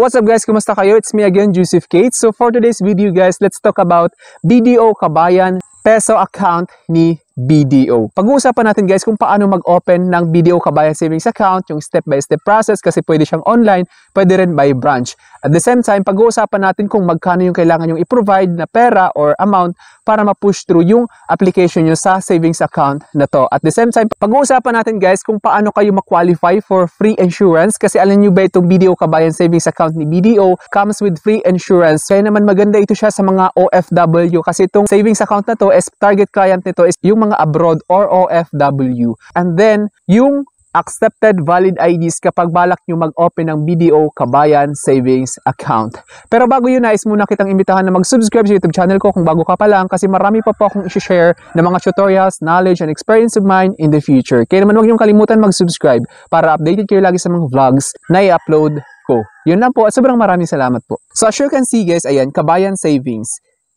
What's up guys? Kumusta kayo? It's me again, Joseph Kate. So for today's video guys, let's talk about BDO Kabayan Peso account ni BDO. Pag-uusapan natin guys kung paano mag-open ng BDO Kabayan Savings Account, yung step-by-step process kasi pwede siyang online, pwede rin by branch. At the same time, pag-uusapan natin kung magkano yung kailangan yung i-provide na pera or amount para ma-push through yung application nyo sa savings account na to. At the same time, pag-uusapan natin guys kung paano kayo ma-qualify for free insurance kasi alam nyo ba itong BDO Kabayan Savings Account ni BDO comes with free insurance. Kaya naman maganda ito siya sa mga OFW kasi itong savings account na to is target client nito is yung mga abroad or OFW. And then, yung accepted valid IDs kapag balak nyo mag-open ng BDO Kabayan Savings Account. Pero bago yun, nais muna kitang imbitahan na mag-subscribe sa YouTube channel ko kung bago ka pa lang kasi marami pa po akong i-share na mga tutorials, knowledge, and experience of mine in the future. Kaya naman huwag niyong kalimutan mag-subscribe para updated kayo lagi sa mga vlogs na i-upload ko. Yun lang po at sobrang maraming salamat po. So as you can see guys, ayan, Kabayan Savings.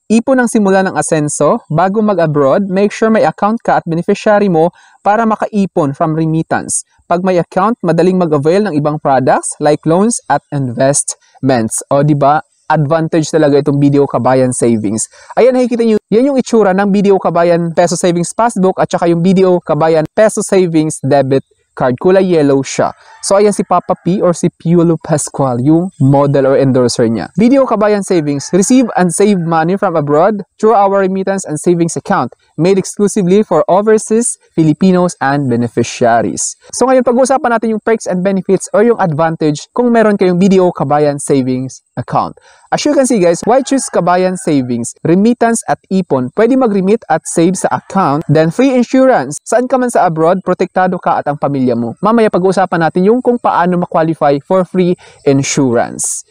Ipon ang simula ng asenso, bago mag-abroad, make sure may account ka at beneficiary mo para makaipon from remittance. Pag may account, madaling mag-avail ng ibang products like loans at investments. O diba, advantage talaga itong BDO Kabayan Savings. Ayan, nakikita nyo, yan yung itsura ng BDO Kabayan Peso Savings Passbook at saka yung BDO Kabayan Peso Savings Debit Card. Kulay yellow siya. So ayan si Papa P or si Piolo Pascual, yung model or endorser niya. BDO Kabayan Savings, receive and save money from abroad through our remittance and savings account made exclusively for overseas Filipinos and beneficiaries. So ngayon pag-uusapan natin yung perks and benefits or yung advantage kung meron kayong BDO Kabayan Savings account. As you can see guys, why choose Kabayan Savings? Remittance at ipon. Pwede mag-remit at save sa account. Then free insurance. Saan ka man sa abroad, protektado ka at ang pamilya mo. Mamaya pag-uusapan natin yung kung paano ma-qualify for free insurance.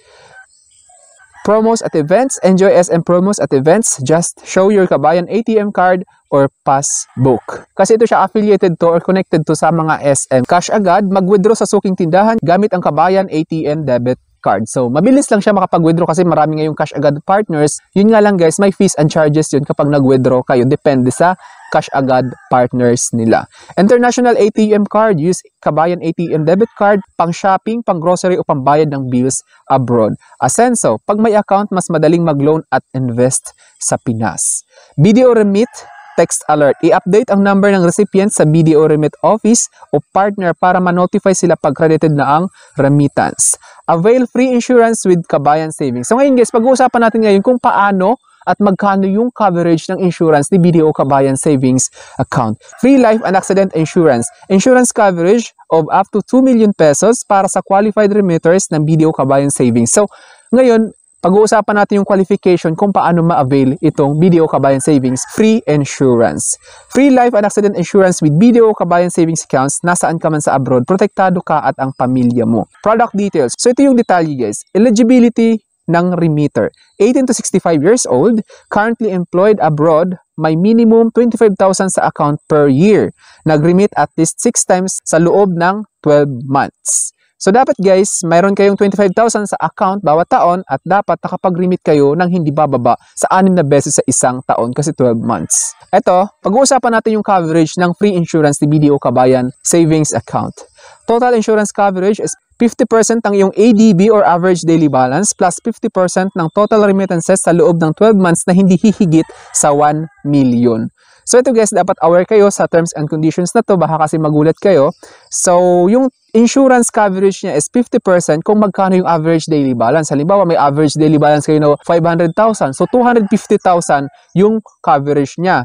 Promos at events. Enjoy SM promos at events. Just show your Kabayan ATM card or passbook. Kasi ito siya affiliated to or connected to sa mga SM. Cash agad, mag-withdraw sa suking tindahan gamit ang Kabayan ATM debit card. So, mabilis lang siya makapag-withdraw kasi marami ngayong cash agad partners. Yun nga lang guys, may fees and charges yun kapag nag-withdraw kayo. Depende sa cash agad partners nila. International ATM card, use Kabayan ATM debit card, pang shopping, pang grocery o pambayad ng bills abroad. Asenso, pag may account, mas madaling mag-loan at invest sa Pinas. BDO Remit, text alert. I-update ang number ng recipient sa BDO Remit office o partner para ma-notify sila pag credited na ang remittance. Avail free insurance with Kabayan Savings. So ngayon guys, pag-uusapan natin ngayon kung paano at magkano yung coverage ng insurance ni BDO Kabayan Savings account. Free life and accident insurance. Insurance coverage of up to 2 million pesos para sa qualified remitters ng BDO Kabayan Savings. So ngayon, pag-uusapan natin yung qualification kung paano ma-avail itong BDO Kabayan Savings Free Insurance. Free life and accident insurance with BDO Kabayan Savings accounts. Nasaan ka man sa abroad, protektado ka at ang pamilya mo. Product details. So ito yung detalye guys. Eligibility ng remitter. 18 to 65 years old, currently employed abroad, may minimum 25,000 sa account per year. Nag-remit at least 6 times sa loob ng 12 months. So dapat guys, mayroon kayong 25,000 sa account bawat taon at dapat nakapag-remit kayo ng hindi bababa sa 6 na beses sa isang taon kasi 12 months. Ito, pag-uusapan natin yung coverage ng free insurance ni BDO Kabayan Savings Account. Total insurance coverage is 50% ng iyong ADB or average daily balance plus 50% ng total remittances sa loob ng 12 months na hindi hihigit sa 1 million. So ito guys, dapat aware kayo sa terms and conditions na to, baka kasi magulat kayo. So yung insurance coverage niya is 50% kung magkano yung average daily balance. Halimbawa, may average daily balance kayo na 500,000. So 250,000 yung coverage niya.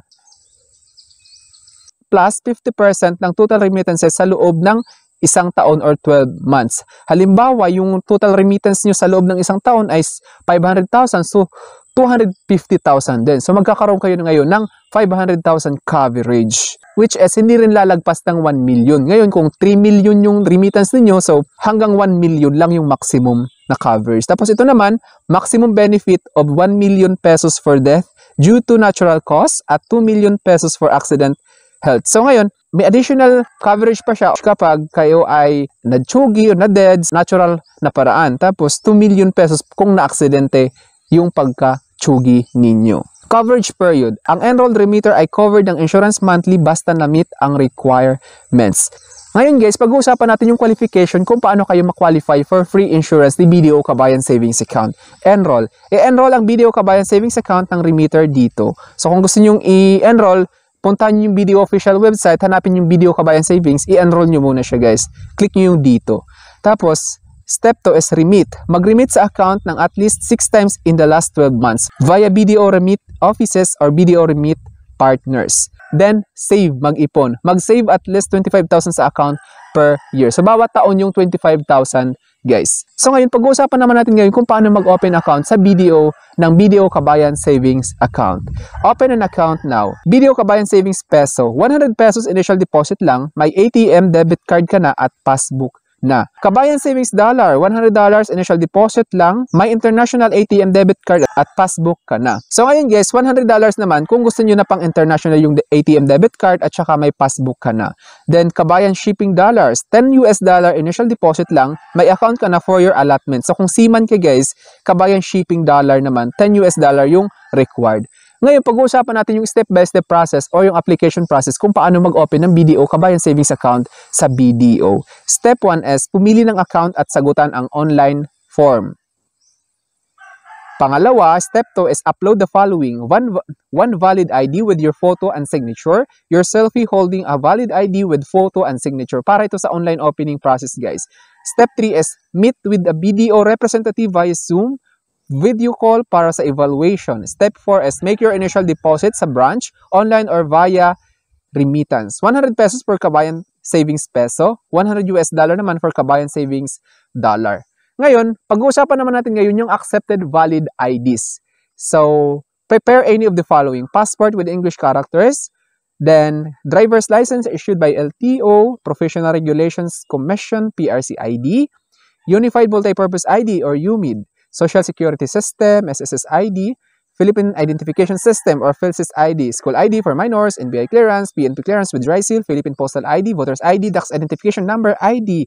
Plus 50% ng total remittances sa loob ng isang taon or 12 months. Halimbawa, yung total remittance nyo sa loob ng isang taon ay 500,000. So 250,000 din. So magkakaroon kayo ngayon ng 500,000 coverage, which is hindi rin lalagpas ng 1 million. Ngayon kung 3 million yung remittance ninyo, so hanggang 1 million lang yung maximum na coverage. Tapos ito naman, maximum benefit of 1 million pesos for death due to natural cause at 2 million pesos for accident health. So ngayon, may additional coverage pa siya kapag kayo ay nadsugi o na-dead, natural na paraan. Tapos 2 million pesos kung na-aksidente yung pagka-tsugi ninyo. Coverage period. Ang enrolled remitter ay covered ng insurance monthly basta na-meet ang requirements. Ngayon guys, pag-uusapan natin yung qualification kung paano kayo ma-qualify for free insurance ni BDO Kabayan Savings Account. Enroll. I-enroll ang BDO Kabayan Savings Account ng remitter dito. So kung gusto nyo i-enroll, puntahan nyo yung BDO official website, hanapin yung BDO Kabayan Savings, i-enroll nyo muna siya guys. Click nyo yung dito. Tapos, step 2 is remit. Mag-remit sa account ng at least 6 times in the last 12 months via BDO remit offices or BDO remit partners. Then, save, mag-ipon. Mag-save at least 25,000 sa account per year. So, bawat taon yung 25,000, guys. So, ngayon, pag-uusapan naman natin ngayon kung paano mag-open account sa BDO ng BDO Kabayan Savings Account. Open an account now. BDO Kabayan Savings Peso. 100 pesos initial deposit lang. May ATM debit card ka na at passbook na. Kabayan Savings Dollar, $100 initial deposit lang, may international ATM debit card at passbook ka na. So ngayon guys, $100 naman kung gusto niyo na pang international yung ATM debit card at saka may passbook ka na. Then Kabayan Shipping Dollars, $10 initial deposit lang, may account ka na for your allotment. So kung seaman ka guys, Kabayan Shipping Dollar naman, $10 yung required. Ngayon, pag-uusapan natin yung step-by-step process o yung application process kung paano mag-open ng BDO Kabayan Savings Account sa BDO. Step 1 is pumili ng account at sagutan ang online form. Pangalawa, step 2 is upload the following. One valid ID with your photo and signature. Your selfie holding a valid ID with photo and signature. Para ito sa online opening process, guys. Step 3 is meet with a BDO representative via Zoom. Video call para sa evaluation. Step 4 is make your initial deposit sa branch, online or via remittance. 100 pesos per Kabayan Savings Peso, $100 naman for Kabayan Savings Dollar. Ngayon, pag-uusapan naman natin ngayon yung accepted valid IDs. So, prepare any of the following. Passport with English characters, then driver's license issued by LTO, Professional Regulations Commission, PRC ID, Unified Multipurpose ID or UMID, Social Security System, SSS ID, Philippine Identification System or PhilSys ID, School ID for minors, NBI clearance, PNP clearance with dry seal, Philippine Postal ID, Voters ID, Tax Identification Number ID,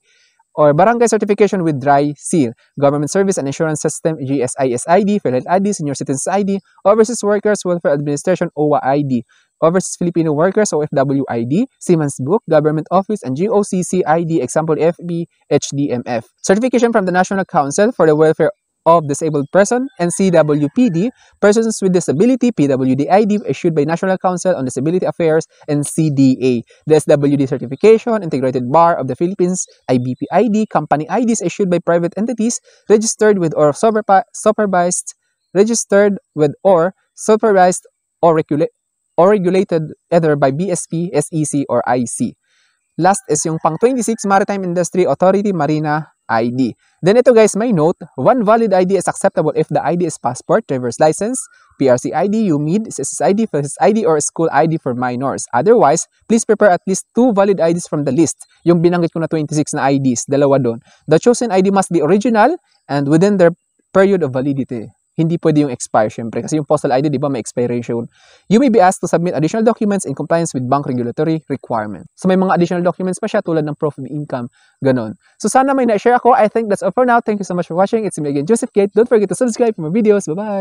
or Barangay Certification with dry seal, Government Service and Insurance System, GSIS ID, PhilHealth ID, Senior Citizens ID, Overseas Workers Welfare Administration, OWA ID, Overseas Filipino Workers, OFW ID, Siemens Book, Government Office, and GOCC ID, example FB, HDMF. Certification from the National Council for the Welfare of Disabled Person, NCWPD, Persons with Disability, PWD ID, issued by National Council on Disability Affairs, and CDA. The SWD certification, Integrated Bar of the Philippines, IBP ID, company IDs issued by private entities, registered with or supervised, registered with or supervised or regulated either by BSP, SEC, or IC. Last is yung pang 26, Maritime Industry Authority, Marina ID. Then ito guys, may note, one valid ID is acceptable if the ID is passport, driver's license, PRC ID, UMID, SSS ID, PhilSys ID, or school ID for minors. Otherwise, please prepare at least 2 valid IDs from the list. Yung binanggit ko na 26 na IDs, dalawa doon. The chosen ID must be original and within their period of validity. Hindi pwede yung expire syempre kasi yung postal ID, di ba, may expiration. You may be asked to submit additional documents in compliance with bank regulatory requirements. So may mga additional documents pa siya tulad ng proof of income, ganon. So sana may na-share ako. I think that's all for now. Thank you so much for watching. It's me again, Joseph Gate. Don't forget to subscribe for more videos. Bye-bye!